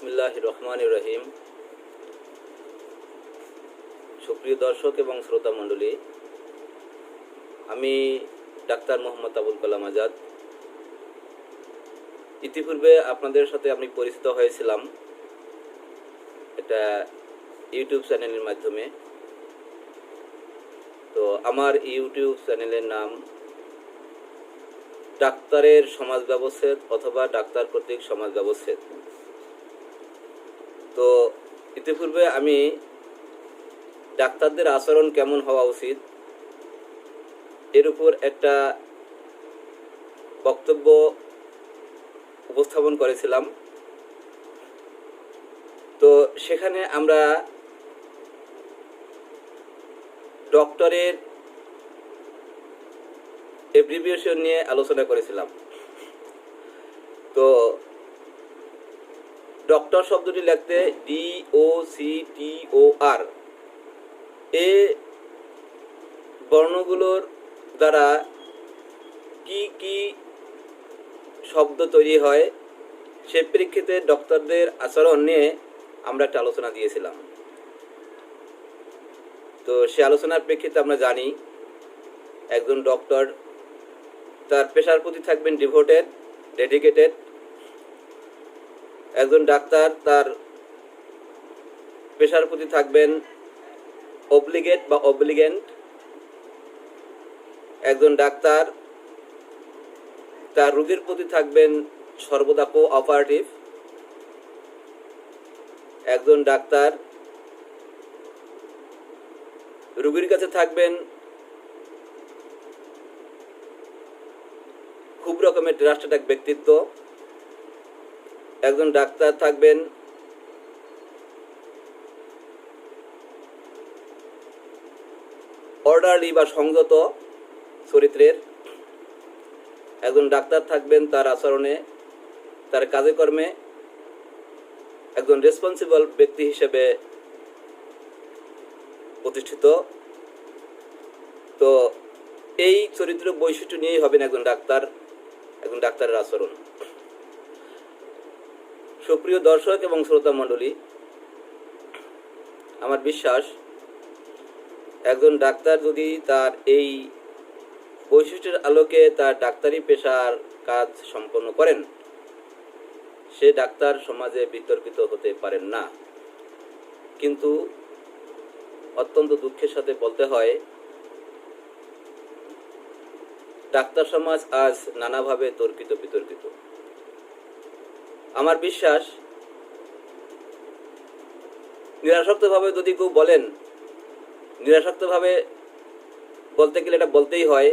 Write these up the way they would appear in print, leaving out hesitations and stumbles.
বিসমিল্লাহির রহমানির রহিম। সুপ্রিয় দর্শক এবং শ্রোতা মণ্ডলী, আমি ডাক্তার মোহাম্মদ আবুল কালাম আজাদ। ইতিপূর্বে আপনাদের সাথে আমি পরিচিত হয়েছিলাম একটা ইউটিউব চ্যানেলের মাধ্যমে। তো আমার ইউটিউব চ্যানেলের নাম ডাক্তারের সমাজ ব্যবচ্ছেদ অথবা ডাক্তার কর্তৃক সমাজ ব্যবচ্ছেদ। তো ইতিপূর্বে আমি ডাক্তারদের আচরণ কেমন হওয়া উচিত এর উপর একটা বক্তব্য উপস্থাপন করেছিলাম। তো সেখানে আমরা ডক্টরের এব্রিভিয়েশন নিয়ে আলোচনা করেছিলাম। তো ডক্টর শব্দটি লিখতে DOCTOR, এ বর্ণগুলোর দ্বারা কি কি শব্দ তৈরি হয় সে প্রেক্ষিতে ডক্টরদের আচরণ নিয়ে আমরা একটা আলোচনা দিয়েছিলাম। তো সে আলোচনার প্রেক্ষিতে আমরা জানি একজন ডক্টর তার পেশার প্রতি থাকবেন ডিভোটেড, ডেডিকেটেড। একজন ডাক্তার তার পেশার প্রতি থাকবেন অব্লিগেট বা অব্লিগেন্ট। একজন ডাক্তার তার রোগীর প্রতি থাকবেন সর্বদা কোঅপারেটিভ। একজন ডাক্তার রোগীর কাছে থাকবেন খুব রকমের ট্রাস্টেড এক ব্যক্তিত্ব। একজন ডাক্তার থাকবেন অর্ডারলি বা সংযত চরিত্রের। একজন ডাক্তার থাকবেন তার আচরণে, তার কাজে কর্মে একজন রেসপন্সিবল ব্যক্তি হিসেবে প্রতিষ্ঠিত। তো এই চরিত্র বৈশিষ্ট্য নিয়েই হবেন একজন ডাক্তারের আচরণ। সুপ্রিয় দর্শক এবং শ্রোতা মণ্ডলী, আমার বিশ্বাস একজন ডাক্তার যদি তার এই বৈশিষ্ট্যের আলোকে তার ডাক্তারি পেশার কাজ সম্পন্ন করেন, সে ডাক্তার সমাজে বিতর্কিত হতে পারেন না। কিন্তু অত্যন্ত দুঃখের সাথে বলতে হয়, ডাক্তার সমাজ আজ নানাভাবে তর্কিত বিতর্কিত। আমার বিশ্বাস নিরাসক্তভাবে যদি কেউ বলেন, নিরাসক্তভাবে বলতে গেলে এটা বলতেই হয়,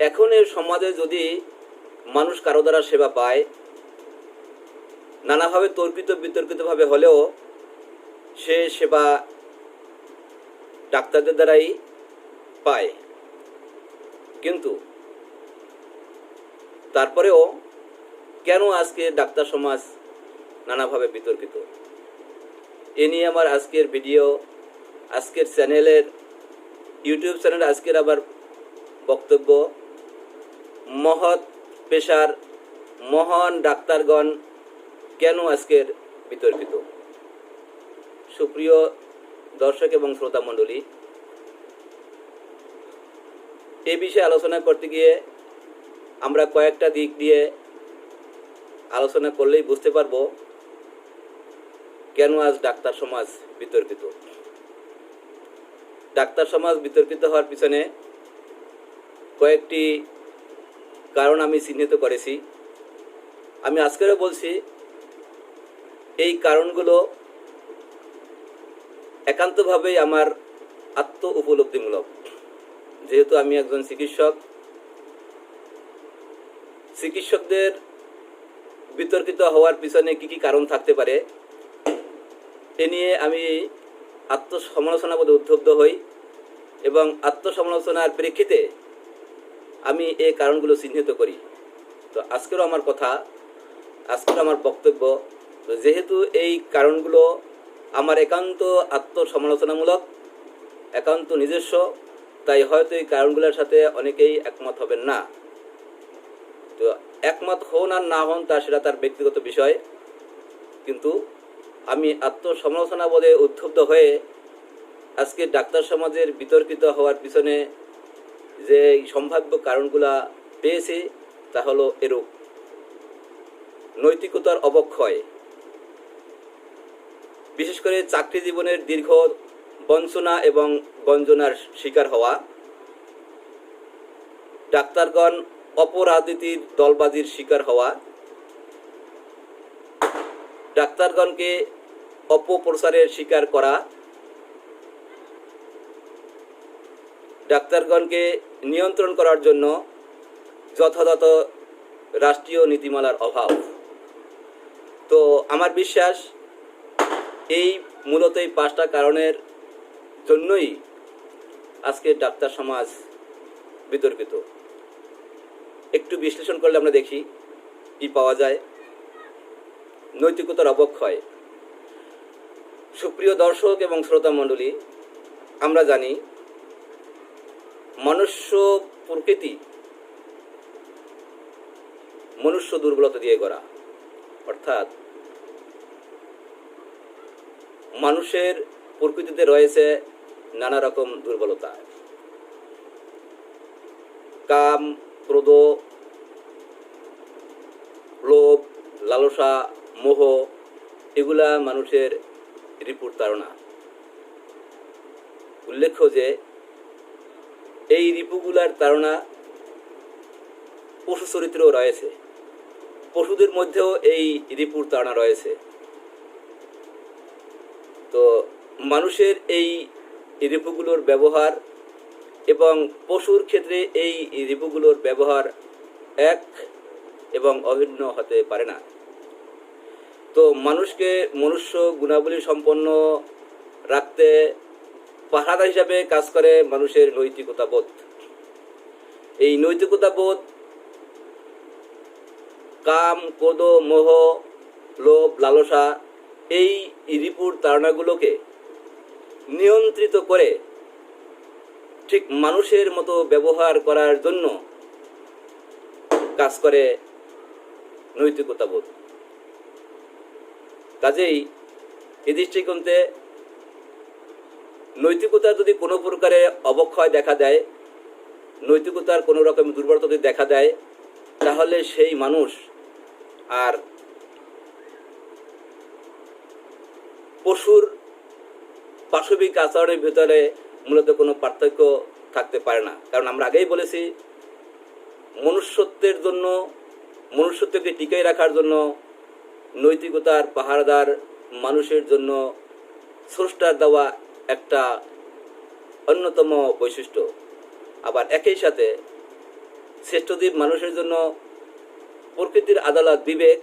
এখন এই সমাজে যদি মানুষ কারো দ্বারা সেবা পায়, নানাভাবে তর্কিত বিতর্কিতভাবে হলেও সে সেবা ডাক্তারদের দ্বারাই পায়। কিন্তু তারপরেও কেন আজকে ডাক্তার সমাজ নানাভাবে বিতর্কিত, এ নিয়ে আমার আজকের ভিডিও, আজকের চ্যানেলের ইউটিউব চ্যানেলে আজকের আবার বক্তব্য। মহৎ পেশার মহান ডাক্তারগণ কেন আজকের বিতর্কিত। সুপ্রিয় দর্শক এবং শ্রোতা মণ্ডলী, এ বিষয়ে আলোচনা করতে গিয়ে আমরা কয়েকটা দিক দিয়ে আলোচনা করলেই বুঝতে পারবো কেন আজ ডাক্তার সমাজ বিতর্কিত। ডাক্তার সমাজ বিতর্কিত হওয়ার পিছনে কয়েকটি কারণ আমি চিহ্নিত করেছি। আমি আজকেরও বলছি, এই কারণগুলো একান্তভাবেই আমার আত্ম উপলব্ধিমূলক। যেহেতু আমি একজন চিকিৎসকদের বিতর্কিত হওয়ার পিছনে কি কি কারণ থাকতে পারে এ নিয়ে আমি আত্মসমালোচনাবোধে উদ্বুদ্ধ হই এবং আত্মসমালোচনার প্রেক্ষিতে আমি এই কারণগুলো চিহ্নিত করি। তো আজকেরও আমার বক্তব্য, যেহেতু এই কারণগুলো আমার একান্ত আত্মসমালোচনামূলক, একান্ত নিজস্ব, তাই হয়তো এই কারণগুলোর সাথে অনেকেই একমত হবেন না। তো একমত হন আর না হন সেটা তার ব্যক্তিগত বিষয়। কিন্তু আমি আত্মসমালোচনা বোধে উদ্বুদ্ধ হয়ে আজকে ডাক্তার সমাজের বিতর্কিত হওয়ার পিছনে যে সম্ভাব্য কারণগুলা পেয়েছি তা হলো এরূপ: নৈতিকতার অবক্ষয়, বিশেষ করে চাকরি জীবনের দীর্ঘ বঞ্চনা এবং গঞ্জনার শিকার হওয়া, ডাক্তারগণ অপরাজনীতির দলবাজির শিকার হওয়া, ডাক্তারগণকে অপপ্রচারের শিকার করা, ডাক্তারগণকে নিয়ন্ত্রণ করার জন্য যথাযথ রাষ্ট্রীয় নীতিমালার অভাব। তো আমার বিশ্বাস এই মূলত এই 5টা কারণের জন্যই আজকে ডাক্তার সমাজ বিতর্কিত। একটু বিশ্লেষণ করলে আমরা দেখি কি পাওয়া যায়। নৈতিকতার অবক্ষয়। সুপ্রিয় দর্শক এবং শ্রোতা মণ্ডলী, আমরা জানি মনুষ্য প্রকৃতি মনুষ্য দুর্বলতা দিয়ে গড়া, অর্থাৎ মানুষের প্রকৃতিতে রয়েছে নানা রকম দুর্বলতা। কাম, ক্রোধ, লোভ, লালসা, মোহ, এগুলা মানুষের রিপুর তাড়না। উল্লেখ্য যে এই রিপুগুলার তাড়না পশু চরিত্রেও রয়েছে, পশুদের মধ্যেও এই রিপুর তাড়না রয়েছে। তো মানুষের এই রিপুগুলোর ব্যবহার এবং পশুর ক্ষেত্রে এই রিপুগুলোর ব্যবহার এক এবং অভিন্ন হতে পারে না। তো মানুষকে মনুষ্য গুণাবলী সম্পন্ন রাখতে পাহারাদার হিসাবে কাজ করে মানুষের নৈতিকতা বোধ। এই নৈতিকতা বোধ কাম, ক্রোধ, মোহ, লোভ, লালসা এই রিপুর তাড়নাগুলোকে নিয়ন্ত্রিত করে ঠিক মানুষের মতো ব্যবহার করার জন্য কাজ করে নৈতিকতা বোধ। কাজেই এই দৃষ্টিকোণে নৈতিকতার যদি কোনো প্রকারে অবক্ষয় দেখা দেয়, নৈতিকতার কোনো রকম দুর্বলতা যদি দেখা দেয়, তাহলে সেই মানুষ আর পশুর পাশবিক আচরণের ভিতরে মূলত কোনো পার্থক্য থাকতে পারে না। কারণ আমরা আগেই বলেছি, মনুষ্যত্বের জন্য, মনুষ্যত্বকে টিকিয়ে রাখার জন্য নৈতিকতার পাহারাদার মানুষের জন্য স্রষ্টার দেওয়া একটা অন্যতম বৈশিষ্ট্য। আবার একই সাথে শ্রেষ্ঠদ্বীপ মানুষের জন্য প্রকৃতির আদালত বিবেক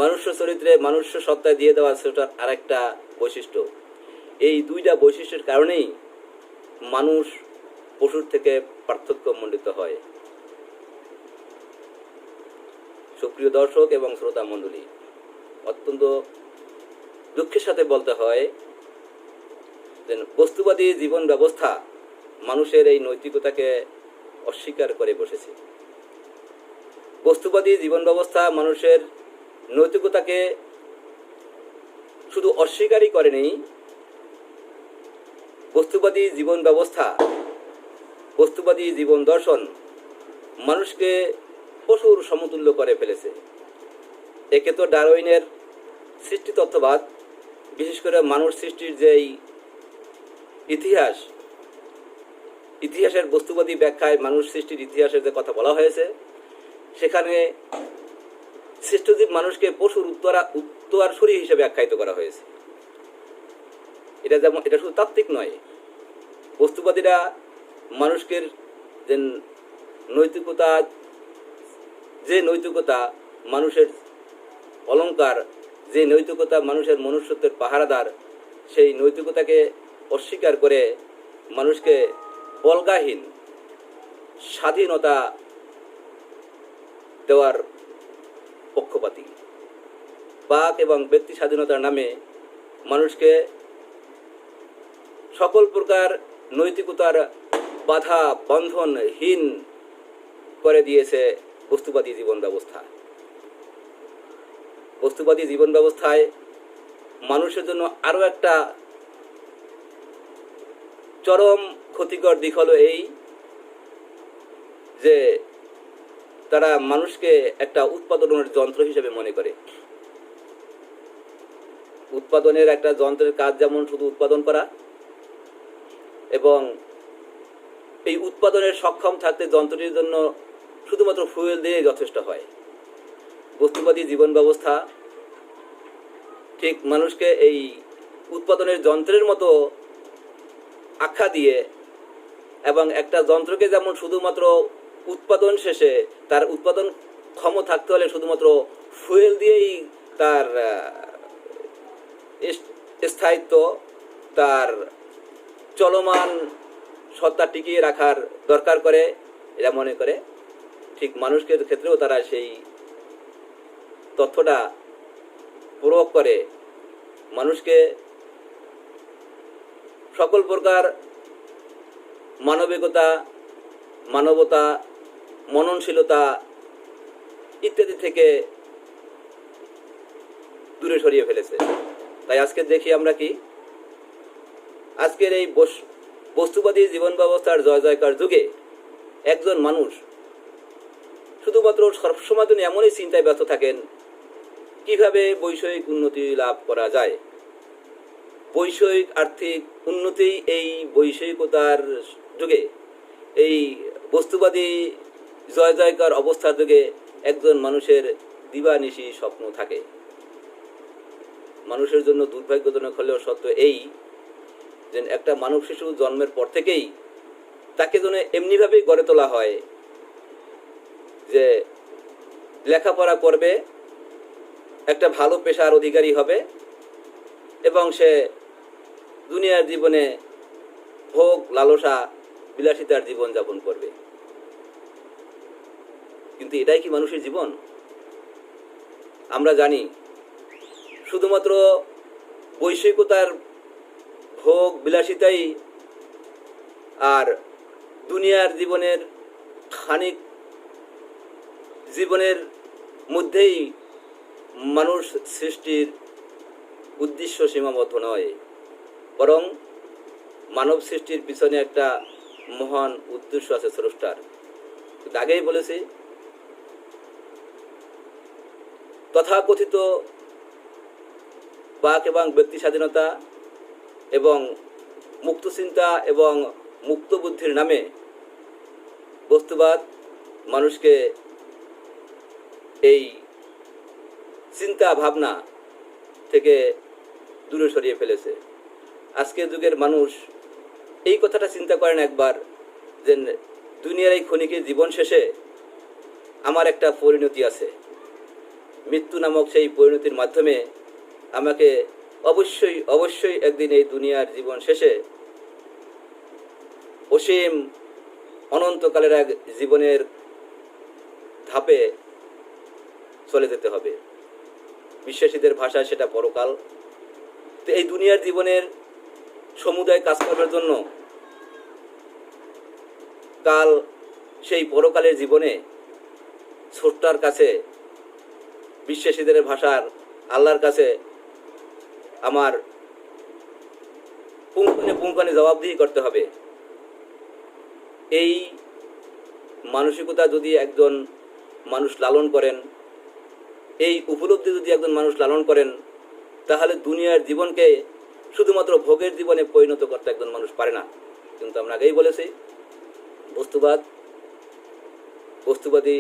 মনুষ্য চরিত্রে, মনুষ্য সত্তায় দিয়ে দেওয়া সেটার আরেকটা বৈশিষ্ট্য। এই দুইটা বৈশিষ্ট্যের কারণেই মানুষ পশুর থেকে পার্থক্যমণ্ডিত হয়। সুপ্রিয় দর্শক এবং শ্রোতা মণ্ডলী, অত্যন্ত দুঃখের সাথে বলতে হয় যে বস্তুবাদী জীবন ব্যবস্থা মানুষের এই নৈতিকতাকে অস্বীকার করে বসেছে। বস্তুবাদী জীবন ব্যবস্থা মানুষের নৈতিকতাকে শুধু অস্বীকারই করেনি, বস্তুবাদী জীবন ব্যবস্থা, বস্তুবাদী জীবন দর্শন মানুষকে পশুর সমতুল্য করে ফেলেছে। একে তো ডারউইনের সৃষ্টি তত্ত্ববাদ, বিশেষ করে মানুষ সৃষ্টির যেই ইতিহাসের বস্তুবাদী ব্যাখ্যায় মানুষ সৃষ্টির ইতিহাসের যে কথা বলা হয়েছে, সেখানে শ্রেষ্ঠজীব মানুষকে পশুর উত্তরাসুরি হিসেবে আখ্যায়িত করা হয়েছে। এটা শুধু তাত্ত্বিক নয়, বস্তুবাদীরা মানুষকে যে নৈতিকতা মানুষের অলংকার, যে নৈতিকতা মানুষের মনুষ্যত্বের পাহারাদার, সেই নৈতিকতাকে অস্বীকার করে মানুষকে বলগাহীন স্বাধীনতা দেওয়ার পক্ষপাতী। বাক এবং ব্যক্তি স্বাধীনতার নামে মানুষকে সকল প্রকার নৈতিকতার বাধা বন্ধনহীন করে দিয়েছে বস্তুবাদী জীবন ব্যবস্থা। বস্তুবাদী জীবন ব্যবস্থায় মানুষের জন্য আরও একটা চরম ক্ষতিকর দিক হলো এই যে তারা মানুষকে একটা উৎপাদনের যন্ত্র হিসেবে মনে করে। উৎপাদনের একটা যন্ত্রের কাজ যেমন শুধু উৎপাদন করা, এবং এই উৎপাদনের সক্ষম থাকতে যন্ত্রটির জন্য শুধুমাত্র ফুয়েল দিয়ে যথেষ্ট হয়। বস্তুবাদী জীবন ব্যবস্থা ঠিক মানুষকে এই উৎপাদনের যন্ত্রের মতো আখ্যা দিয়ে, এবং একটা যন্ত্রকে যেমন শুধুমাত্র উৎপাদন শেষে তার উৎপাদন ক্ষম থাকতে হলে শুধুমাত্র ফুয়েল দিয়েই তার স্থায়িত্ব, তার চলমান সত্তা টিকিয়ে রাখার দরকার করে এরা মনে করে, ঠিক মানুষের ক্ষেত্রেও তারা সেই তথ্যটা প্রয়োগ করে। মানুষকে সকল প্রকার মানবিকতা, মানবতা, মননশীলতা ইত্যাদি থেকে দূরে সরিয়ে ফেলেছে। তাই আজকে দেখি আমরা কি, আজকের এই বস্তুবাদী জীবন ব্যবস্থার জয় জয়কার যুগে একজন মানুষ শুধুমাত্র সবসময় জন্য এমনই চিন্তায় ব্যস্ত থাকেন কিভাবে বৈষয়িক উন্নতি লাভ করা যায়। বৈষয়িক আর্থিক উন্নতি এই বৈষয়িকতার যুগে, এই বস্তুবাদী জয় জয়কার অবস্থার যুগে একজন মানুষের দিবানিশি স্বপ্ন থাকে। মানুষের জন্য দুর্ভাগ্যজনক হলেও সত্য এই যে একটা মানব শিশু জন্মের পর থেকেই তাকে যেন এমনিভাবেই গড়ে তোলা হয় যে লেখাপড়া করবে, একটা ভালো পেশার অধিকারী হবে, এবং সে দুনিয়ার জীবনে ভোগ লালসা বিলাসিতার জীবন যাপন করবে। কিন্তু এটাই কি মানুষের জীবন? আমরা জানি শুধুমাত্র বৈষয়িকতার ভোগ বিলাসিতাই আর দুনিয়ার জীবনের খানিক জীবনের মধ্যেই মানুষ সৃষ্টির উদ্দেশ্য সীমাবদ্ধ নয়, বরং মানব সৃষ্টির পিছনে একটা মহান উদ্দেশ্য আছে স্রষ্টার। আগেই বলেছি, তথাকথিত বাক এবং ব্যক্তি স্বাধীনতা এবং মুক্ত চিন্তা এবং মুক্ত বুদ্ধির নামে বস্তুবাদ মানুষকে এই চিন্তা ভাবনা থেকে দূরে সরিয়ে ফেলেছে। আজকের যুগের মানুষ এই কথাটা চিন্তা করেন একবার যে দুনিয়ার এই ক্ষণিকের জীবন শেষে আমার একটা পরিণতি আছে। মৃত্যু নামক সেই পরিণতির মাধ্যমে আমাকে অবশ্যই অবশ্যই একদিন এই দুনিয়ার জীবন শেষে অসীম অনন্তকালের এক জীবনের ধাপে চলে যেতে হবে। বিশ্বাসীদের ভাষায় সেটা পরকাল। তো এই দুনিয়ার জীবনের সমুদায় কাজকর্মের জন্য কাল সেই পরকালের জীবনে স্রষ্টার কাছে, বিশ্বাসীদের ভাষার আল্লাহর কাছে আমার পুঙ্খানে জবাবদিহি করতে হবে। এই মানসিকতা যদি একজন মানুষ লালন করেন, এই উপলব্ধি যদি একজন মানুষ লালন করেন, তাহলে দুনিয়ার জীবনকে শুধুমাত্র ভোগের জীবনে পরিণত করতে একজন মানুষ পারে না। কিন্তু আমরা আগেই বলেছি, বস্তুবাদী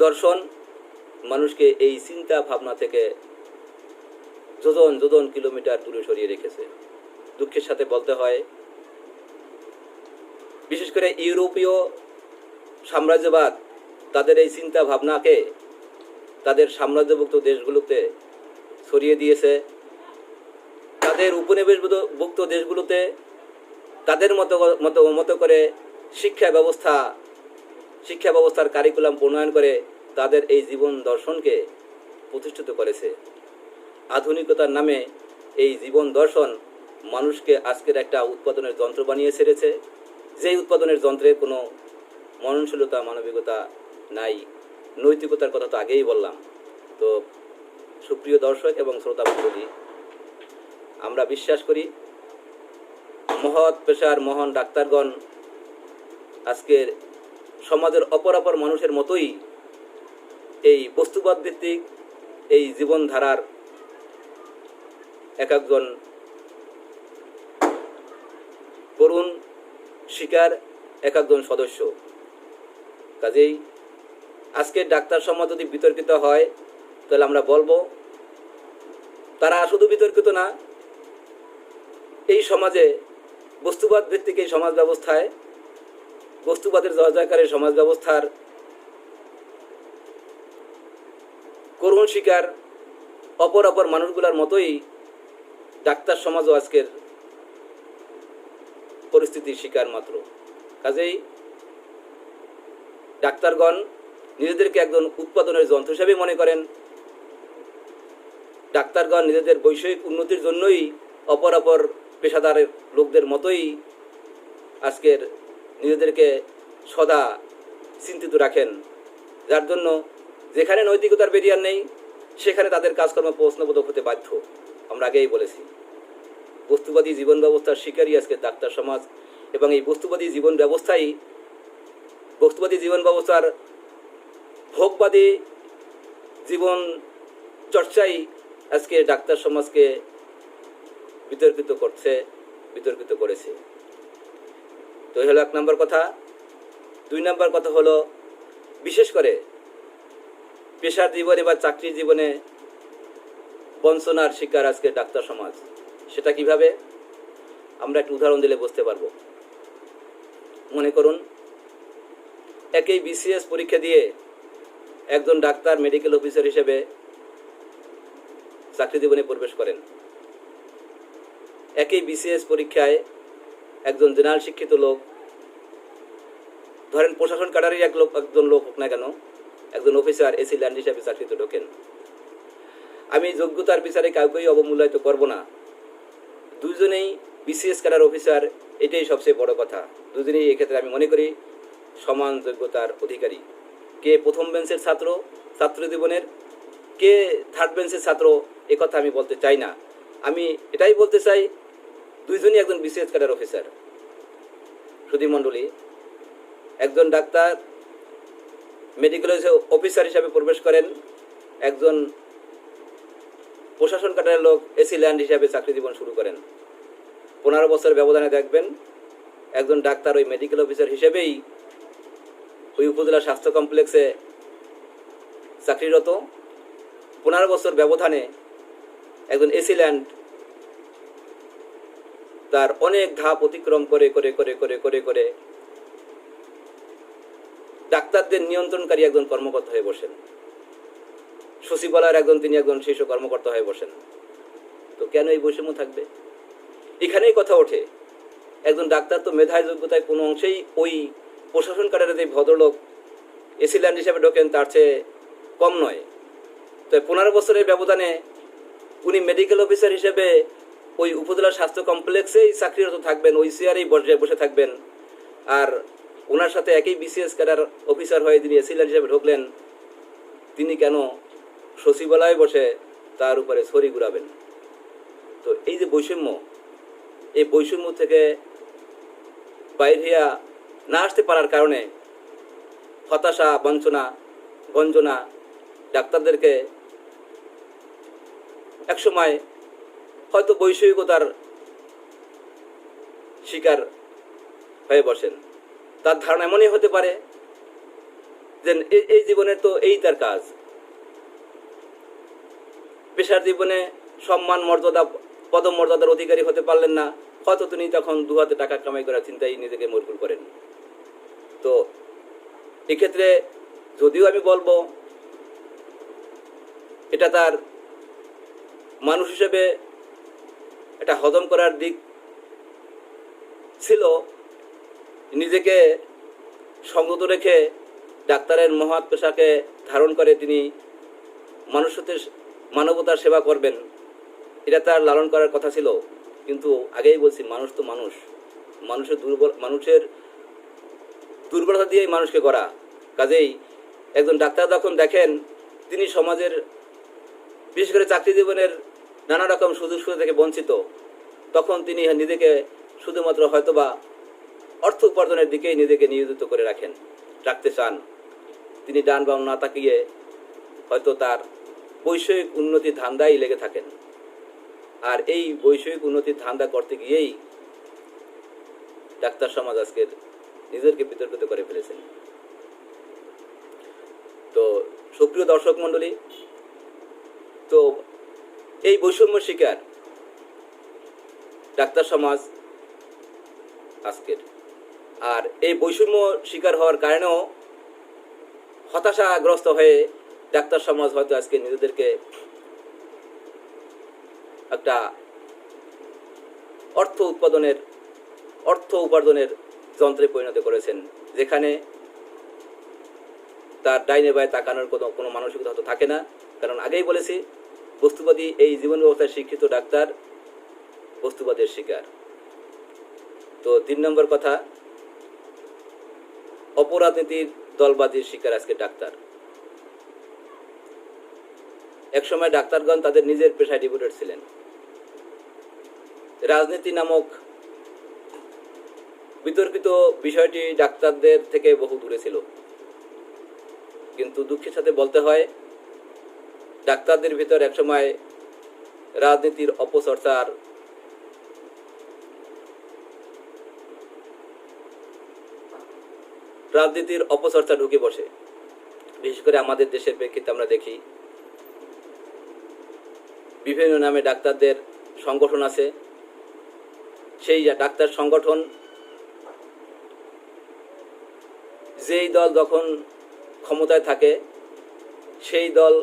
দর্শন মানুষকে এই চিন্তা ভাবনা থেকে যোজন যোজন কিলোমিটার দূরে সরিয়ে রেখেছে। দুঃখের সাথে বলতে হয়, বিশেষ করে ইউরোপীয় সাম্রাজ্যবাদ তাদের এই চিন্তা ভাবনাকে তাদের সাম্রাজ্যভুক্ত দেশগুলোতে ছড়িয়ে দিয়েছে। তাদের উপনিবেশভুক্ত দেশগুলোতে তাদের মতো করে শিক্ষা ব্যবস্থার কারিকুলাম প্রণয়ন করে তাদের এই জীবন দর্শনকে প্রতিষ্ঠিত করেছে। আধুনিকতার নামে এই জীবন দর্শন মানুষকে আজকের একটা উৎপাদনের যন্ত্র বানিয়ে ছেড়েছে, যেই উৎপাদনের যন্ত্রে কোনো মননশীলতা, মানবিকতা নাই। নৈতিকতার কথা তো আগেই বললাম। তো সুপ্রিয় দর্শক এবং শ্রোতা মণ্ডলী, আমরা বিশ্বাস করি মহৎ পেশার মহান ডাক্তারগণ আজকের সমাজের অপর মানুষের মতোই এই বস্তুবাদ ভিত্তিক এই জীবনধারার এক একজন করুণ শিকার, এক একজন সদস্য। কাজেই আজকের ডাক্তার সমাজ যদি বিতর্কিত হয় তাহলে আমরা বলবো তারা শুধু বিতর্কিত না, এই সমাজে বস্তুবাদ ভিত্তিক এই সমাজ ব্যবস্থায়, বস্তুবাদের জয়জয়কারী সমাজ ব্যবস্থার করুণ শিকার অপর মানুষগুলোর মতোই ডাক্তার সমাজও আজকের পরিস্থিতির শিকার মাত্র। কাজেই ডাক্তারগণ নিজেদেরকে একজন উৎপাদনের যন্ত্র হিসেবে মনে করেন। ডাক্তারগণ নিজেদের বৈষয়িক উন্নতির জন্যই অপর পেশাদারের লোকদের মতোই আজকের নিজেদেরকে সদা চিন্তিত রাখেন, যার জন্য যেখানে নৈতিকতার বেরিয়ার নেই সেখানে তাদের কাজকর্ম প্রশ্নবোধক হতে বাধ্য। আমরা আগেই বলেছি বস্তুবাদী জীবন ব্যবস্থার শিকারী আজকে ডাক্তার সমাজ, এবং এই বস্তুবাদী জীবন ব্যবস্থার ভোগবাদী জীবন চর্চাই আজকে ডাক্তার সমাজকে বিতর্কিত করেছে। তো এই হলো 1 নম্বর কথা। 2 নম্বর কথা হলো বিশেষ করে পেশার জীবনে বা চাকরির জীবনে বঞ্চনার শিকার আজকে ডাক্তার সমাজ। সেটা কিভাবে আমরা একটু উদাহরণ দিলে বুঝতে পারবো। মনে করুন একই বিসিএস পরীক্ষা দিয়ে একজন ডাক্তার মেডিকেল অফিসার হিসেবে চাকরি জীবনে প্রবেশ করেন। একই বিসিএস পরীক্ষায় একজন জেনারেল শিক্ষিত লোক, ধরেন প্রশাসন ক্যাডারের একজন লোক হোক না কেন, একজন অফিসার এসি ল্যান্ড হিসাবে চাকরিতে ঢোকেন। আমি যোগ্যতার বিচারে কাউকেই অবমূল্যায়িত করব না। দুজনেই বিসিএস ক্যাডার অফিসার, এটাই সবচেয়ে বড় কথা। দুজনেই এক্ষেত্রে আমি মনে করি সমান যোগ্যতার অধিকারী। কে প্রথম বেঞ্চের ছাত্র জীবনের, কে থার্ড বেঞ্চের ছাত্র, এ কথা আমি বলতে চাই না। আমি এটাই বলতে চাই দুইজনই একজন বিসিএস ক্যাডার অফিসার। সুধী মণ্ডলী, একজন ডাক্তার মেডিকেল অফিসার হিসাবে প্রবেশ করেন, একজন প্রশাসন ক্যাডারের লোক এসি ল্যান্ড হিসাবে চাকরি জীবন শুরু করেন। 15 বছর ব্যবধানে দেখবেন একজন ডাক্তার ওই মেডিকেল অফিসার হিসেবেই ওই উপজেলা স্বাস্থ্য কমপ্লেক্সে চাকরিরত। 15 বছর ব্যবধানে একজন এসি ল্যান্ড তার অনেক ধাপ অতিক্রম করে করে করে করে করে করে ডাক্তারদের নিয়ন্ত্রণকারী একজন কর্মকর্তা হয়ে বসেন। সচিবালয়ের তিনি একজন শীর্ষ কর্মকর্তা হয়ে বসেন। তো কেন এই বৈষম্য থাকবে? এখানেই কথা ওঠে, একজন ডাক্তার তো মেধায় যোগ্যতায় কোনো অংশেই ওই প্রশাসন ক্যাডারের যে ভদ্রলোক এসি ল্যান্ড হিসেবে ঢোকেন তার চেয়ে কম নয়। তো 15 বছরের ব্যবধানে উনি মেডিকেল অফিসার হিসেবে ওই উপজেলা স্বাস্থ্য কমপ্লেক্সেই চাকরিরত থাকবেন, ওই চেয়ারেই বসে থাকবেন। আর ওনার সাথে একই বিসিএস ক্যাডার অফিসার হয়ে যিনি এসি ল্যান্ড হিসেবে ঢুকলেন, তিনি কেন সচিবালয়ে বসে তার উপরে ছড়ি ঘুরাবেন? তো এই যে বৈষম্য, এই বৈষম্য থেকে বাইরে না আসতে পারার কারণে হতাশা, বঞ্চনা ডাক্তারদেরকে একসময় হয়তো বৈষয়িকতার শিকার হয়ে বসেন। তার ধারণা এমনই হতে পারে যে এই জীবনে তো এই তার কাজ। পেশার জীবনে সম্মান, মর্যাদা, পদমর্যাদার অধিকারী হতে পারলেন না, হয়তো তিনি তখন 2 হাতে টাকা কামাই করার চিন্তায় নিজেকে মজবুর করেন। তো এক্ষেত্রে যদিও আমি বলবো এটা তার মানুষ হিসেবে এটা হজম করার দিক ছিল, নিজেকে সংযত রেখে ডাক্তারের মহৎ পেশাকে ধারণ করে তিনি মানবতার সেবা করবেন, এটা তার লালন করার কথা ছিল। কিন্তু আগেই বলছি, মানুষ তো মানুষের দুর্বলতা দিয়েই মানুষকে গড়া। কাজেই একজন ডাক্তার যখন দেখেন তিনি সমাজের বিশেষ করে চাকরি জীবনের নানা রকম সুযোগ সুবিধা থেকে বঞ্চিত, তখন তিনি নিজেকে শুধুমাত্র হয়তোবা অর্থ উপার্জনের দিকেই নিজেকে নিয়োজিত করে রাখতে চান। তিনি ডান বাম না তাকিয়ে হয়তো তার বৈষয়িক উন্নতির ধান্দায় লেগে থাকেন। আর এই বৈষয়িক উন্নতির ধান্দা করতে গিয়েই ডাক্তার সমাজ আজকের নিজেকে বিতর্কিত করে ফেলেছেন। তো সুপ্রিয় দর্শক মণ্ডলী, তো এই বৈষম্য শিকার ডাক্তার সমাজ আজকের, আর এই বৈষম্য শিকার হওয়ার কারণেও হতাশাগ্রস্ত হয়ে ডাক্তার সমাজ হয়তো আজকে নিজেদেরকে একটা অর্থ উপার্জনের যন্ত্রে পরিণত করেছেন, যেখানে তার ডাইনে বায়ে তাকানোর কোনো মানসিকতা হয়তো থাকে না। কারণ আগেই বলেছি, বস্তুবাদী এই জীবন ব্যবস্থায় শিক্ষিত ডাক্তার বস্তুবাদের শিকার। তো 3 নম্বর কথা, অপরাজনীতির দলবাজির শিকার আজকে ডাক্তার। একসময় ডাক্তারগণ তাদের নিজের পেশায় ডিভোটেড ছিলেন। রাজনীতি নামক বিতর্কিত বিষয়টি ডাক্তারদের থেকে বহু দূরে ছিল, কিন্তু দুঃখের সাথে বলতে হয়, ডাক্তারদের ভিতর একসময় রাজনীতির অপচর্চা ঢুকে বসে। বিশেষ করে আমাদের দেশের প্রেক্ষিতে আমরা দেখি, বিভিন্ন নামে ডাক্তারদের সংগঠন আছে। সেই ডাক্তার সংগঠন যেই দল যখন ক্ষমতায় থাকে, সেই দল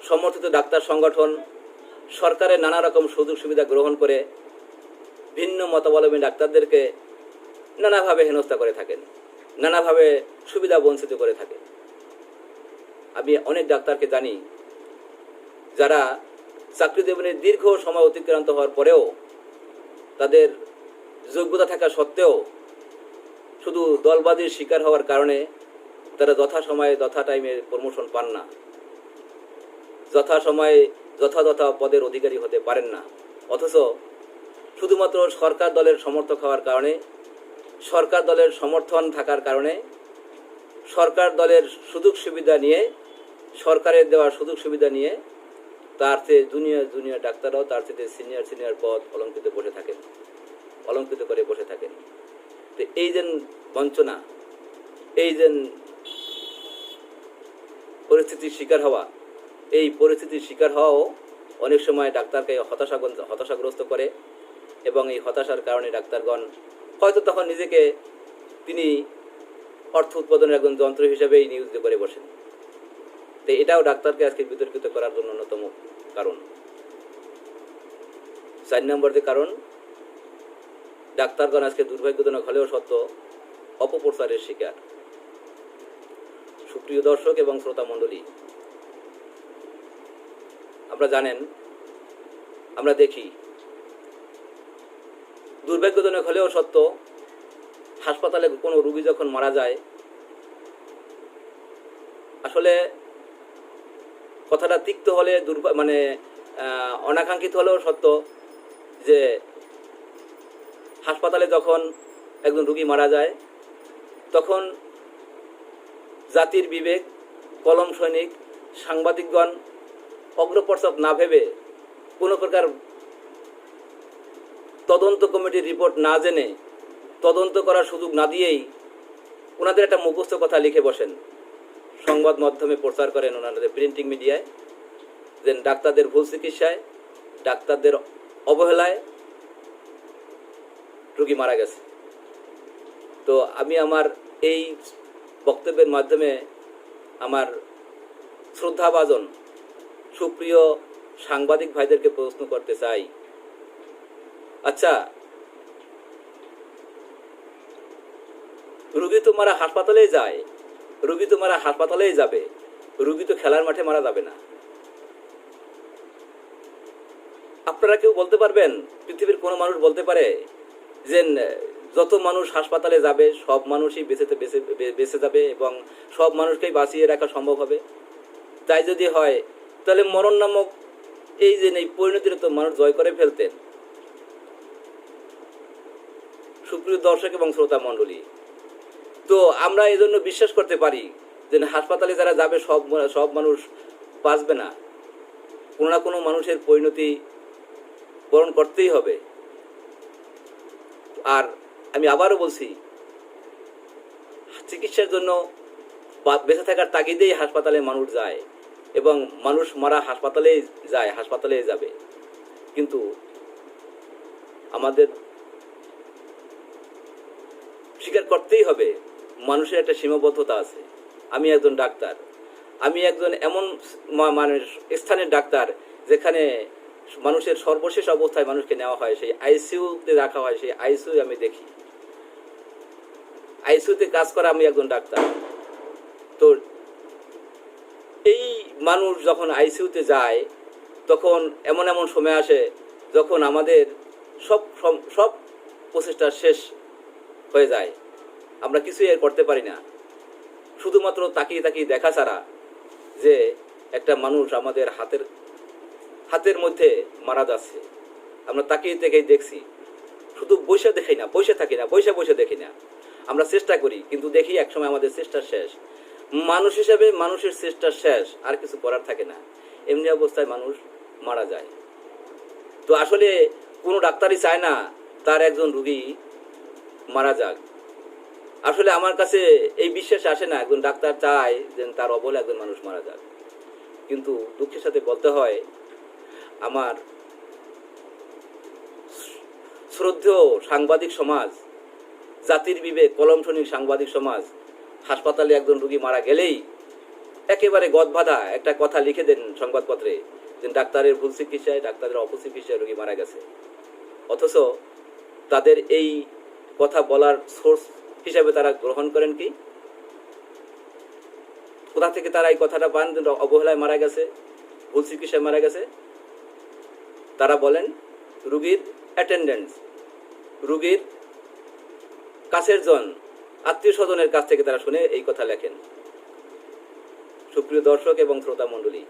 সমর্থিত ডাক্তার সংগঠন সরকারের নানা রকম সুযোগ সুবিধা গ্রহণ করে ভিন্ন মতাবলম্বী ডাক্তারদেরকে নানাভাবে হেনস্থা করে থাকেন, নানাভাবে সুবিধা বঞ্চিত করে থাকে। আমি অনেক ডাক্তারকে জানি যারা চাকরি জীবনের দীর্ঘ সময় অতিক্রান্ত হওয়ার পরেও, তাদের যোগ্যতা থাকা সত্ত্বেও, শুধু দলবাজির শিকার হওয়ার কারণে তারা যথাসময়ে যথা টাইমে প্রমোশন পান না, যথাসময়ে যথাযথ পদের অধিকারী হতে পারেন না। অথচ শুধুমাত্র সরকার দলের সমর্থক হওয়ার কারণে, সরকার দলের সমর্থন থাকার কারণে, সরকার দলের সুযোগ সুবিধা নিয়ে, সরকারের দেওয়া সুযোগ সুবিধা নিয়ে তার চেয়ে জুনিয়র ডাক্তাররাও তার চেয়ে সিনিয়র পদ অলঙ্কৃত করে বসে থাকেন। তো এই যে বঞ্চনা, এই যে পরিস্থিতির শিকার হওয়া, এই পরিস্থিতির শিকার হওয়াও অনেক সময় ডাক্তারকে হতাশাগ্রস্ত করে, এবং এই হতাশার কারণে ডাক্তারগণ হয়তো তখন নিজেকে তিনি অর্থ উৎপাদনের একজন যন্ত্র হিসেবেই নিয়োজিত করে বসেন। তো এটাও ডাক্তারকে আজকে বিতর্কিত করার জন্য অন্যতম কারণ। 4 নম্বর যে কারণ, ডাক্তারগণ আজকে দুর্ভাগ্যজনক হলেও সত্য অপপ্রচারের শিকার। সুপ্রিয় দর্শক এবং শ্রোতা মণ্ডলী, আমরা দেখি, দুর্ভাগ্যজনক হলেও সত্য, হাসপাতালে কোনো রোগী যখন মারা যায়, আসলে কথাটা তিক্ত হলে অনাকাঙ্ক্ষিত হলেও সত্য, যে হাসপাতালে যখন একজন রোগী মারা যায়, তখন জাতির বিবেক, কলম সৈনিক, সাংবাদিকগণ অগ্রপশ্চাৎ না ভেবে, কোনো প্রকার তদন্ত কমিটির রিপোর্ট না জেনে, তদন্ত করার সুযোগ না দিয়েই ওনাদের একটা মুখস্থ কথা লিখে বসেন, সংবাদ মাধ্যমে প্রচার করেন, ওনাদের প্রিন্টিং মিডিয়ায়, যে ডাক্তারদের ভুল চিকিৎসায়, ডাক্তারদের অবহেলায় রোগী মারা গেছে। তো আমি আমার এই বক্তব্যের মাধ্যমে আমার শ্রদ্ধাভাজন সুপ্রিয় সাংবাদিক ভাইদেরকে প্রশ্ন করতে চাই, আচ্ছা, রোগী তো মারা হাসপাতালেই যায়, রোগী তো মারা হাসপাতালেই যাবে, রোগী তো খেলার মাঠে মারা যাবে না। আপনারা কেউ বলতে পারবেন, পৃথিবীর কোনো মানুষ বলতে পারে যে যত মানুষ হাসপাতালে যাবে সব মানুষই বেঁচে যাবে এবং সব মানুষকেই বাঁচিয়ে রাখা সম্ভব হবে? তাই যদি হয়, তাহলে মরণ নামক এই যে এই পরিণতিটা তো মানুষ জয় করে ফেলতেন। সুপ্রিয় দর্শক এবং শ্রোতা মণ্ডলী, তো আমরা এই জন্য বিশ্বাস করতে পারি যে হাসপাতালে যারা যাবে সব মানুষ বাঁচবে না, কোনো না কোনো মানুষের পরিণতি বরণ করতেই হবে। আর আমি আবারও বলছি, চিকিৎসার জন্য বেঁচে থাকার তাগিদেই হাসপাতালে মানুষ যায় এবং মানুষ মারা হাসপাতালেই যায়, হাসপাতালেই যাবে। কিন্তু আমাদের স্বীকার করতেই হবে মানুষের একটা সীমাবদ্ধতা আছে। আমি একজন ডাক্তার, আমি একজন এমন মানে স্থানের ডাক্তার যেখানে মানুষের সর্বশেষ অবস্থায় মানুষকে নেওয়া হয়, সেই আইসিইউতে রাখা হয়, সেই আইসিইউ আমি দেখি, আইসিইউতে কাজ করা আমি একজন ডাক্তার। তো এই মানুষ যখন আইসিইউতে যায় তখন এমন এমন সময় আসে যখন আমাদের সব সব প্রচেষ্টা শেষ হয়ে যায়, আমরা কিছুই আর করতে পারি না, শুধুমাত্র তাকিয়ে তাকিয়ে দেখা ছাড়া যে একটা মানুষ আমাদের হাতের মধ্যে মারা যাচ্ছে। আমরা তাকিয়ে তাকিয়ে দেখছি, শুধু বসে দেখি না, বসে থাকি না, বসে দেখি না, আমরা চেষ্টা করি কিন্তু দেখি একসময় আমাদের চেষ্টা শেষ। মানুষ হিসেবে মানুষের চেষ্টা শেষ, আর কিছু করার থাকে না, এমনি অবস্থায় মানুষ মারা যায়। তো আসলে কোনো ডাক্তারই চায় না তার একজন রুগী মারা যাক। আসলে আমার কাছে এই বিশ্বাস আসে না একজন ডাক্তার চায় যে তার অবলে একজন মানুষ মারা যাক। কিন্তু দুঃখের সাথে বলতে হয়, আমার শ্রদ্ধেয় সাংবাদিক সমাজ, জাতির বিবেক কলমঠনিক সাংবাদিক সমাজ, হাসপাতালে একজন রুগী মারা গেলেই একেবারে গদবাঁধা একটা কথা লিখে দেন সংবাদপত্রে যে ডাক্তারের ভুল চিকিৎসায়, ডাক্তারের অপচিকিৎসায় রুগী মারা গেছে। অথচ তাদের এই কথা বলার সোর্স হিসাবে তারা গ্রহণ করেন কি? কোথা থেকে তারা এই কথাটা পান যে অবহেলায় মারা গেছে, ভুল চিকিৎসায় মারা গেছে? তারা বলেন রুগীর অ্যাটেন্ডেন্স, রুগীর কাছের জন, আত্মীয় স্বজনের কাছ থেকে তারা শুনে এই কথা লেখেন। সুপ্রিয় দর্শক এবং শ্রোতা মণ্ডলী,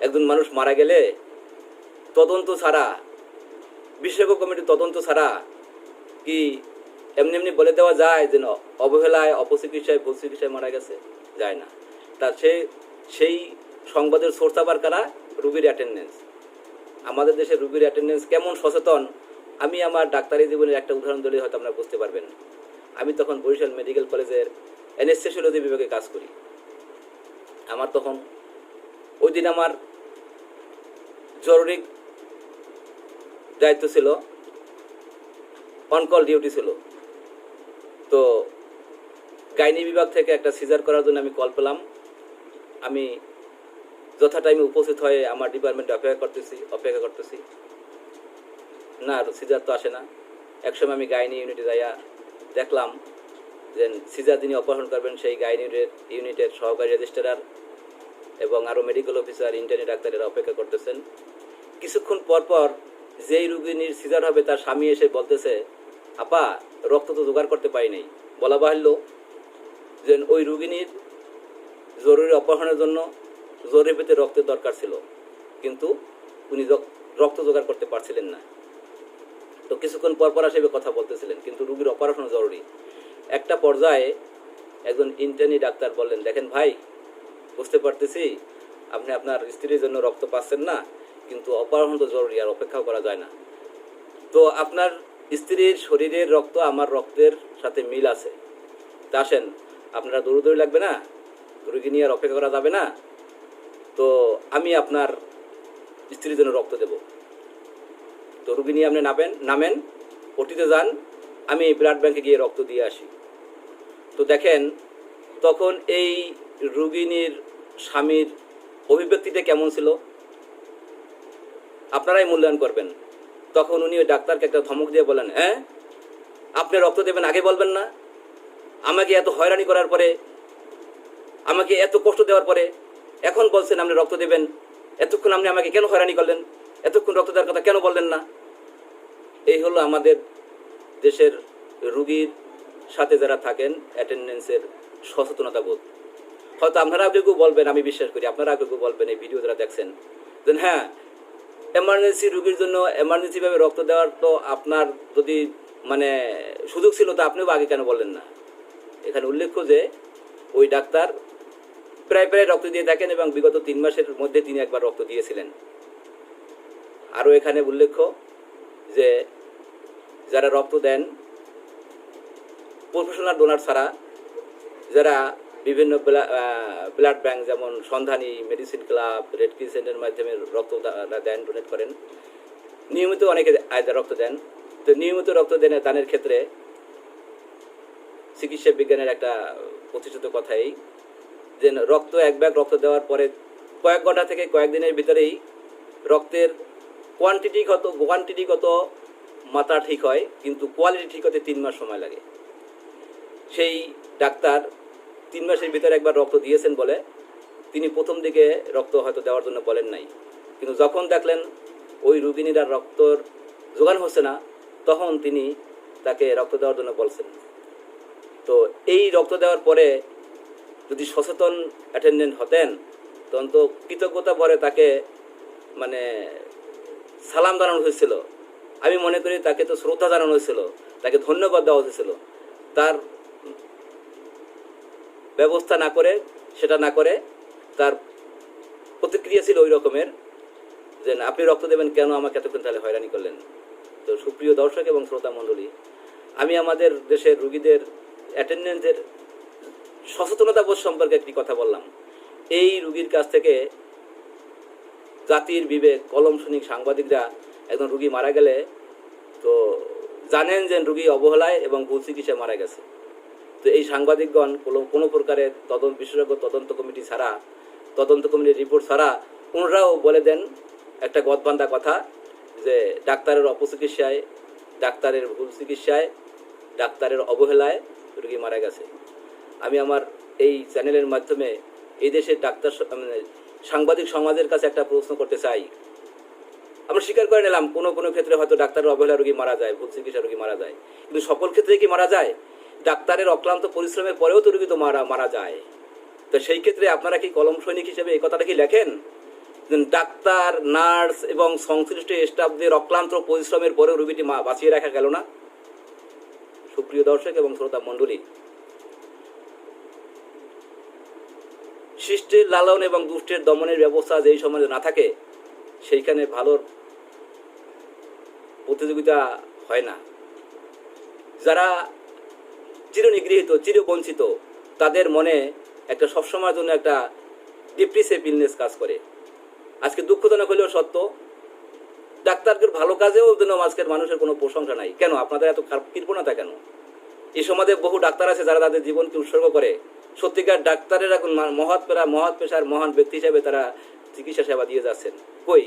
একজন মানুষ মারা গেলে তদন্ত ছাড়া, বিশেষজ্ঞ কমিটির তদন্ত ছাড়া কি এমনি এমনি বলে দেওয়া যায় যে অবহেলায়, অপচিকিৎসায়, ভুল চিকিৎসায় মারা গেছে? যায় না। তার সেই সংবাদের সোর্স আবার কারা? রুগীর অ্যাটেন্ডেন্স। আমাদের দেশে রুগীর অ্যাটেন্ডেন্স কেমন সচেতন, আমি আমার ডাক্তারি জীবনের একটা উদাহরণ দিলে হয়তো আপনারা বুঝতে পারবেন। আমি তখন বরিশাল মেডিকেল কলেজের অ্যানেস্থেসিওলজি বিভাগে কাজ করি। আমার তখন ওই দিন আমার জরুরি দায়িত্ব ছিল, অনকল ডিউটি ছিল। তো গাইনি বিভাগ থেকে একটা সিজার করার জন্য আমি কল পেলাম। আমি যথা টাইমে উপস্থিত হয়ে আমার ডিপার্টমেন্টে অপেক্ষা করতেছি, না সিজার তো আসে না। একসময় আমি গাইনি ইউনিটে যাইয়া দেখলাম যে সিজার যিনি অপারেশন করবেন সেই গাইনি ইউনিটের সহকারী রেজিস্ট্রার এবং আরও মেডিকেল অফিসার, ইন্টার্নি ডাক্তারেরা অপেক্ষা করতেছেন। কিছুক্ষণ পর যেই রুগীর সিজার হবে তার স্বামী এসে বলতেছে, আপা রক্ত তো জোগাড় করতে পারি নাই। বলা বাহুল্য যে ওই রুগীর জরুরি অপারেশনের জন্য জরুরি পেতে রক্তের দরকার ছিল, কিন্তু উনি রক্ত জোগাড় করতে পারছিলেন না। তো কিছুক্ষণ পর আসে কথা বলতেছিলেন, কিন্তু রুগীর অপারেশন জরুরি। একটা পর্যায়ে একজন ইন্টার্নি ডাক্তার বললেন, দেখেন ভাই, বুঝতে পারতেছি আপনি আপনার স্ত্রীর জন্য রক্ত পাচ্ছেন না, কিন্তু অপারেশন তো জরুরি, আর অপেক্ষা করা যায় না। তো আপনার স্ত্রীর শরীরের রক্ত আমার রক্তের সাথে মিল আছে, তা আসেন আপনারা দৌড়দৌড়ি লাগবে না, রুগী নিয়ে আর অপেক্ষা করা যাবে না, তো আমি আপনার স্ত্রীর জন্য রক্ত দেব। তো রুগী নিয়ে আপনি নামেন, ওটিতে যান, আমি ব্লাড ব্যাংকে গিয়ে রক্ত দিয়ে আসি। তো দেখেন তখন এই রুগিনীর স্বামীর অভিব্যক্তিটা কেমন ছিল, আপনারাই মূল্যায়ন করবেন। তখন উনি ওই ডাক্তারকে একটা ধমক দিয়ে বলেন, হ্যাঁ আপনি রক্ত দেবেন আগে বলবেন না? আমাকে এত হয়রানি করার পরে, আমাকে এত কষ্ট দেওয়ার পরে এখন বলছেন আপনি রক্ত দেবেন? এতক্ষণ আপনি আমাকে কেন হয়রানি করলেন? এতক্ষণ রক্ত দেওয়ার কথা কেন বললেন না? এই হলো আমাদের দেশের রুগীর সাথে যারা থাকেন অ্যাটেন্ডেন্সের সচেতনতা বোধ। হয়তো আপনারাও কেউ বলবেন, আমি বিশ্বাস করি আপনারাও কেউ বলবেন এই ভিডিও যারা দেখছেন যে হ্যাঁ, এমার্জেন্সি রোগীর জন্য এমার্জেন্সিভাবে রক্ত দেওয়ার তো আপনার যদি মানে সুযোগ ছিল তো আপনিও আগে কেন বললেন না। এখানে উল্লেখ্য যে ওই ডাক্তার প্রায় প্রায় রক্ত দিয়ে থাকেন এবং বিগত 3 মাসের মধ্যে তিনি একবার রক্ত দিয়েছিলেন। আরও এখানে উল্লেখ্য যে যারা রক্ত দেন প্রফেশনাল ডোনার ছাড়া, যারা বিভিন্ন ব্লাড ব্যাংক যেমন সন্ধানী, মেডিসিন ক্লাব, রেড ক্রিসেন্টের মাধ্যমে রক্ত দেন, ডোনেট করেন, নিয়মিত অনেকে রক্ত দেন। তো নিয়মিত রক্ত দানের ক্ষেত্রে চিকিৎসা বিজ্ঞানের একটা প্রতিষ্ঠিত কথাই যে রক্ত এক ব্যাগ রক্ত দেওয়ার পরে কয়েক ঘন্টা থেকে কয়েকদিনের ভিতরেই রক্তের কোয়ান্টিটিগত মাত্রা ঠিক হয়, কিন্তু কোয়ালিটি ঠিক হতে 3 মাস সময় লাগে। সেই ডাক্তার 3 মাসের ভিতরে একবার রক্ত দিয়েছেন বলে তিনি প্রথম দিকে রক্ত হয়তো দেওয়ার জন্য বলেন নাই, কিন্তু যখন দেখলেন ওই রোগিনীরা রক্তর যোগান হচ্ছে না তখন তিনি তাকে রক্ত দেওয়ার জন্য বলছেন। তো এই রক্ত দেওয়ার পরে যদি সচেতন অ্যাটেন্ডেন্ট হতেন তখন তো কৃতজ্ঞতা ভরে তাকে মানে সালাম জানানো হয়েছিল। আমি মনে করি তাকে তো শ্রদ্ধা জানানো হয়েছিল, তাকে ধন্যবাদ দেওয়া হয়েছিল। তার ব্যবস্থা না করে, সেটা না করে তার প্রতিক্রিয়া ছিল ওই রকমের যে আপনি রক্ত দেবেন কেন, আমাকে এতক্ষণ তাহলে হয়রানি করলেন। তো সুপ্রিয় দর্শক এবং শ্রোতা মণ্ডলী, আমি আমাদের দেশের রুগীদের অ্যাটেন্ডেন্টদের সচেতনতা বোধ সম্পর্কে একটি কথা বললাম। এই রুগীর কাছ থেকে জাতির বিবেক, কলম সৈনিক সাংবাদিকরা একজন রুগী মারা গেলে তো জানেন যে রুগী অবহেলায় এবং ভুল চিকিৎসায় মারা গেছে। তো এই সাংবাদিকগণ কোনো প্রকারের বিশেষজ্ঞ তদন্ত কমিটি ছাড়া, তদন্ত কমিটির রিপোর্ট ছাড়া ওনারাও বলে দেন একটা গদবান্ধা কথা যে ডাক্তারের অপচিকিৎসায়, ডাক্তারের ভুল চিকিৎসায়, ডাক্তারের অবহেলায় রুগী মারা গেছে। আমি আমার এই চ্যানেলের মাধ্যমে এই দেশের ডাক্তার সাংবাদিক সমাজের কাছে একটা প্রশ্ন করতে চাই। আমরা স্বীকার করে নিলাম কোনো কোনো ক্ষেত্রে হয়তো ডাক্তারের অবহেলা রোগী মারা যায়, ভুল চিকিৎসা রোগী মারা যায়, কিন্তু সকল ক্ষেত্রে কি মারা যায়? ডাক্তারের অক্লান্ত পরিশ্রমের পরেও তো রোগী তো মারা যায়। তো সেই ক্ষেত্রে আপনারা কি কলম সৈনিক হিসেবে এই কথাটা কি লেখেন? ডাক্তার, নার্স এবং সংশ্লিষ্ট স্টাফদের অক্লান্ত পরিশ্রমের পরেও রোগীটি বাঁচিয়ে রাখা গেল না? সুপ্রিয় দর্শক এবং শ্রোতা মণ্ডলী, শিষ্টের লালন এবং দুষ্টের দমনের ব্যবস্থা যেই সমাজে না থাকে সেইখানে ভালোর প্রতিযোগিতা হয় না। যারা চিরনিগৃহীত, চিরবঞ্চিত, তাদের মনে একটা সবসময়ের জন্য একটা ডিপ্রেসিভ ইলনেস কাজ করে। আজকে দুঃখজনক হলেও সত্য, ডাক্তারদের ভালো কাজেও যেন আজকের মানুষের কোনো প্রশংসা নাই। কেন আপনাদের এত কৃপণতা কেন? এই সমাজে বহু ডাক্তার আছে যারা তাদের জীবনকে উৎসর্গ করে। সত্যিকার ডাক্তারের এখন মহৎ পেশার মহান ব্যক্তি হিসেবে তারা চিকিৎসা সেবা দিয়ে যাচ্ছেন। কই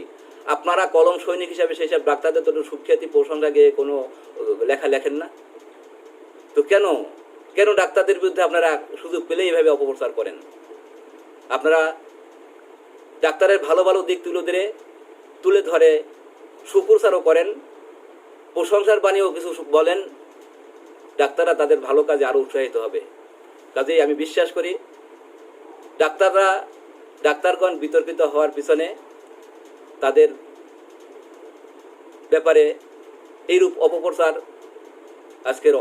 আপনারা কলম সৈনিক হিসাবে সেই সব ডাক্তারদের তো সুখ্যাতি প্রশংসা গিয়ে কোনো লেখা লেখেন না? তো কেন কেন ডাক্তারদের বিরুদ্ধে আপনারা সুযোগ পেলে এইভাবে অপপ্রচার করেন? আপনারা ডাক্তারের ভালো ভালো দিক তুলে ধরে সুপ্রচারও করেন, প্রশংসার বাণীও কিছু বলেন, ডাক্তাররা তাদের ভালো কাজে আরও উৎসাহিত হবে। কাজেই আমি বিশ্বাস করি ডাক্তারগণ বিতর্কিত হওয়ার পিছনে তাদের ব্যাপারে এইরূপ অপপ্রচার আজকের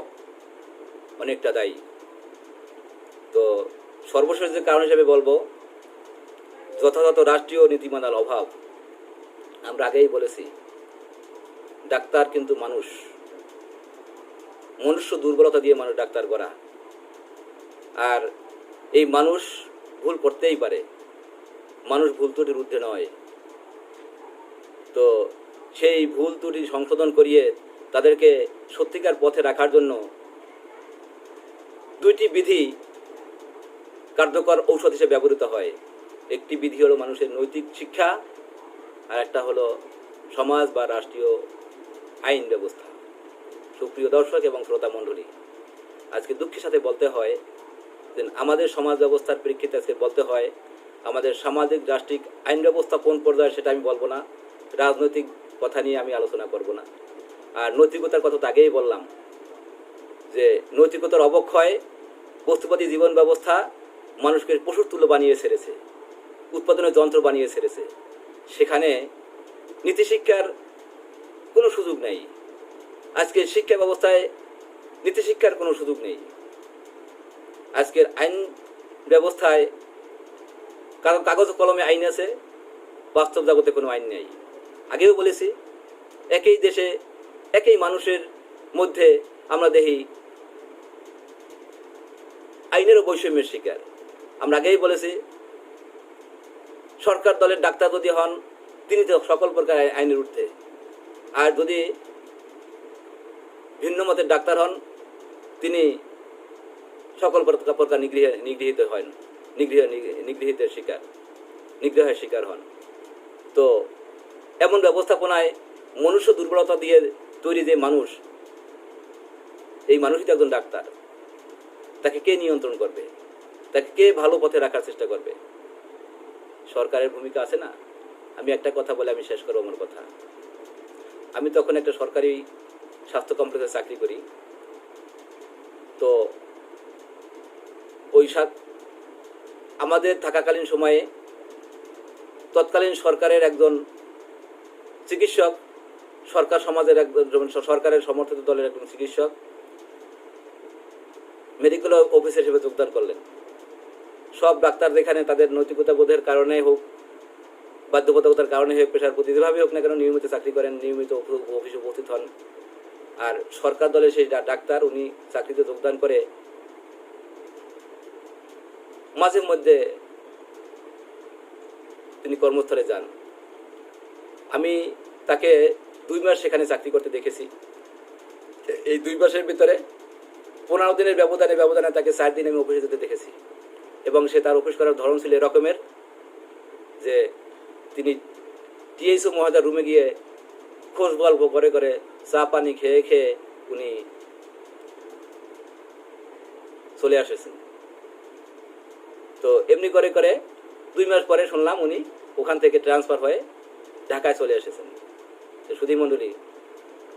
অনেকটা দায়ী। তো সর্বশেষ যে কারণ হিসেবে বলবো, যথাযথ রাষ্ট্রীয় নীতিমালার অভাব। আমরা আগেই বলেছি ডাক্তার কিন্তু মনুষ্য দুর্বলতা দিয়ে মানুষ ডাক্তার করা, আর এই মানুষ ভুল করতেই পারে, মানুষ ভুল ত্রুটির ঊর্ধ্বে নয়। তো সেই ভুল ত্রুটি সংশোধন করিয়ে তাদেরকে সত্যিকার পথে রাখার জন্য 2টি বিধি কার্যকর ঔষধ হিসেবে ব্যবহৃত হয়। একটি বিধি হলো মানুষের নৈতিক শিক্ষা, আর একটা হলো সমাজ বা রাষ্ট্রীয় আইন ব্যবস্থা। সুপ্রিয় দর্শক এবং শ্রোতা মণ্ডলী, আজকে দুঃখের সাথে বলতে হয় যে আমাদের সমাজ ব্যবস্থার প্রেক্ষিতে আজকে বলতে হয় আমাদের সামাজিক রাষ্ট্রিক আইন ব্যবস্থা কোন পর্যায়ে সেটা আমি বলবো না, রাজনৈতিক কথা নিয়ে আমি আলোচনা করব না। আর নৈতিকতার কথা তো আগেই বললাম যে নৈতিকতার অবক্ষয়, বস্তুবাদী জীবন ব্যবস্থা, মানুষকে পশুর তুল্য বানিয়ে ছেড়েছে, উৎপাদনের যন্ত্র বানিয়ে ছেড়েছে। সেখানে নীতিশিক্ষার কোনো সুযোগ নেই। আজকের শিক্ষা ব্যবস্থায় নীতিশিক্ষার কোনো সুযোগ নেই। আজকের আইন ব্যবস্থায় কাগজ কলমে আইন আছে, বাস্তব জগতে কোনো আইন নেই। আগেও বলেছি, একই দেশে একই মানুষের মধ্যে আমরা দেখি আইনেরও বৈষম্যের শিকার। আমরা আগেই বলেছি, সরকার দলের ডাক্তার যদি হন তিনি তো সকল প্রকার আইনের ঊর্ধ্বে, আর যদি ভিন্ন মতের ডাক্তার হন তিনি সকল প্রকার নিগ্রহের শিকার হন। তো এমন ব্যবস্থাপনায় মনুষ্য দুর্বলতা দিয়ে তৈরি যে মানুষ, এই মানুষই তো একজন ডাক্তার। তাকে কে নিয়ন্ত্রণ করবে? তাকে কে ভালো পথে রাখার চেষ্টা করবে? সরকারের ভূমিকা আছে না? আমি একটা কথা বলে আমি শেষ করব আমার কথা। আমি তখন একটা সরকারি স্বাস্থ্য কমপ্লেক্সে চাকরি করি। তো ওই আমাদের থাকাকালীন সময়ে তৎকালীন সরকারের একজন চিকিৎসক, সরকার সমাজের একজন সরকারের সমর্থিত দলের একজন চিকিৎসক মেডিকেল অফিসার হিসেবে যোগদান করলেন। সব ডাক্তার যেখানে তাদের নৈতিকতা বোধের কারণে হোক, বাধ্যবাধকতার কারণে হোক, পেশার প্রতি যেভাবে হোক না কেন নিয়মিত চাকরি করেন, নিয়মিত অফিসে উপস্থিত হন। আর সরকার দলের সেই ডাক্তার উনি চাকরিতে যোগদান করে মাঝে মধ্যে তিনি কর্মস্থলে যান। আমি তাকে 2 মাস সেখানে চাকরি করতে দেখেছি। এই 2 মাসের ভিতরে 15 দিনের ব্যবধানে তাকে 4 দিন আমি অফিসে যেতে দেখেছি। এবং সে তার অফিস করার ধরন ছিল এরকমের যে তিনি টিএইচও মহোদয়ের রুমে গিয়ে খোঁজ গল্প করে করে চা পানি খেয়ে খেয়ে উনি চলে আসেছেন। তো এমনি করে করে 2 মাস পরে শুনলাম উনি ওখান থেকে ট্রান্সফার হয়ে ঢাকায় চলে এসেছেন। সুধী মণ্ডলী,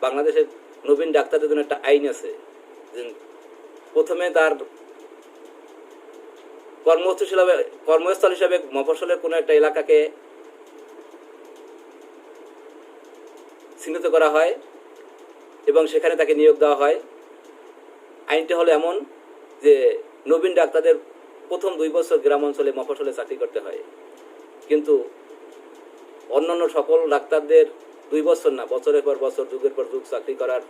বাংলাদেশের নবীন ডাক্তারদের জন্য একটা আইন আছে যে প্রথমে তার কর্মস্থল হিসাবে মফস্বলের কোনো একটা এলাকাকে চিহ্নিত করা হয় এবং সেখানে তাকে নিয়োগ দেওয়া হয়। আইনটি হলো এমন যে নবীন ডাক্তারদের প্রথম 2 বছর গ্রাম অঞ্চলে মফস্বলে চাকরি করতে হয়, কিন্তু অন্যান্য সকল ডাক্তারদের 2 বছর না, বছরের পর বছর, যুগের পর যুগ চাকরি করার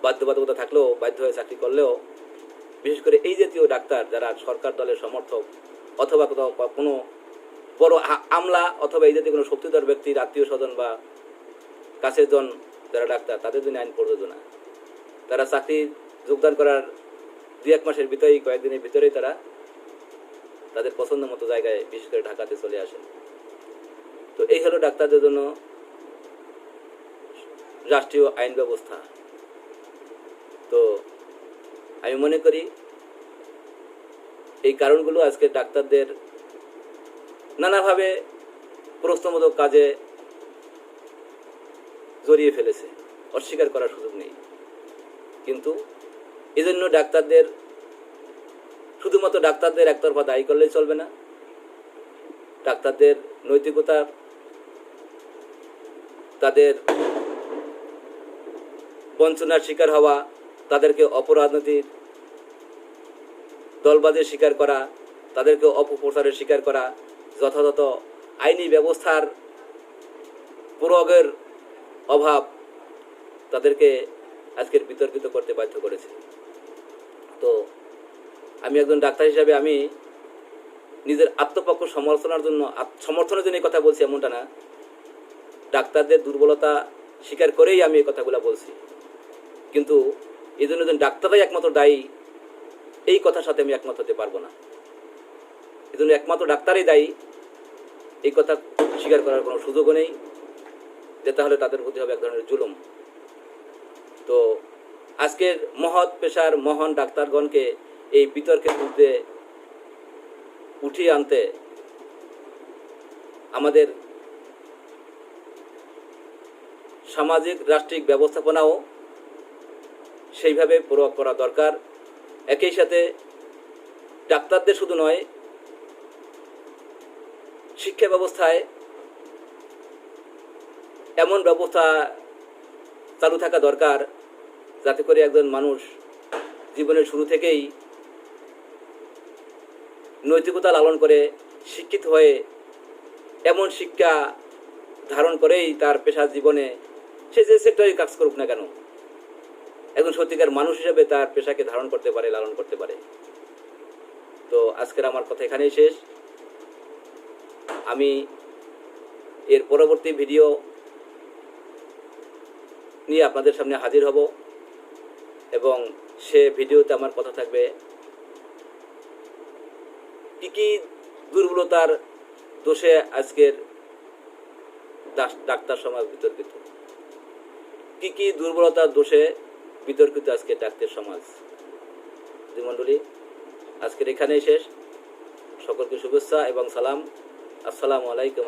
বাধ্যবাধকতা থাকলেও, বাধ্য হয়ে চাকরি করলেও, বিশেষ করে এই জাতীয় ডাক্তার যারা সরকার দলের সমর্থক অথবা কোনো বড় আমলা অথবা এই জাতীয় কোনো শক্তিধর ব্যক্তির আত্মীয় স্বজন বা কাছের জন যারা ডাক্তার, তাদের জন্য আইন প্রযোজ্য না। তারা চাকরি যোগদান করার 2-1 মাসের ভিতরেই, কয়েকদিনের ভিতরেই তারা তাদের পছন্দ মতো জায়গায়, বিশেষ করে ঢাকাতে চলে আসেন। তো এই হলো ডাক্তারদের জন্য রাষ্ট্রীয় আইন ব্যবস্থা। তো আমি মনে করি এই কারণগুলো আজকে ডাক্তারদের নানাভাবে প্রশ্নবোধক কাজে জড়িয়ে ফেলেছে, অস্বীকার করার সুযোগ নেই। কিন্তু এজন্য ডাক্তারদের, শুধুমাত্র ডাক্তারদের একতরফা দায়ী করলেই চলবে না। ডাক্তারদের নৈতিকতা, তাদের বঞ্চনার শিকার হওয়া, তাদেরকে অপরাজনীতির দলবাজের শিকার করা, তাদেরকে অপপ্রচারের শিকার করা, যথাযথ আইনি ব্যবস্থার প্রয়োগের অভাব তাদেরকে আজকের বিতর্কিত করতে বাধ্য করেছে। তো আমি একজন ডাক্তার হিসাবে আমি নিজের আত্মপক্ষ সমর্থনের জন্য এই কথা বলছি এমনটা না। ডাক্তারদের দুর্বলতা স্বীকার করেই আমি এই কথাগুলো বলছি। কিন্তু এই জন্য ডাক্তাররাই একমাত্র দায়ী, এই কথার সাথে আমি একমত হতে পারবো না। এই জন্য একমাত্র ডাক্তারই দায়ী, এই কথা স্বীকার করার কোনো সুযোগও নেই, যে তাহলে তাদের প্রতি হবে এক ধরনের জুলুম। তো আজকের মহৎ পেশার মহান ডাক্তারগণকে এই বিতর্কের মধ্যে উঠিয়ে আনতে আমাদের সামাজিক রাষ্ট্রিক ব্যবস্থাপনাও সেইভাবে প্রয়োগ করা দরকার। একই সাথে ডাক্তারদের শুধু নয়, শিক্ষা ব্যবস্থায় এমন ব্যবস্থা চালু থাকা দরকার যাতে করে একজন মানুষ জীবনের শুরু থেকেই নৈতিকতা লালন করে শিক্ষিত হয়ে এমন শিক্ষা ধারণ করেই তার পেশা জীবনে সে যে সেক্টরে কাজ করুক না কেন একজন সত্যিকার মানুষ হিসেবে তার পেশাকে ধারণ করতে পারে, লালন করতে পারে। তো আজকের আমার কথা এখানেই শেষ। আমি এর পরবর্তী ভিডিও নিয়ে আপনাদের সামনে হাজির হব এবং সে ভিডিওতে আমার কথা থাকবে কি কি দুর্বলতার দোষে আজকের ডাক্তার সমাজ বিতর্কিত, কি কি দুর্বলতার দোষে বিতর্কিত আজকের ডাক্তার সমাজ। মণ্ডলী, আজকের এখানেই শেষ। সকলকে শুভেচ্ছা এবং সালাম। আসসালামু আলাইকুম।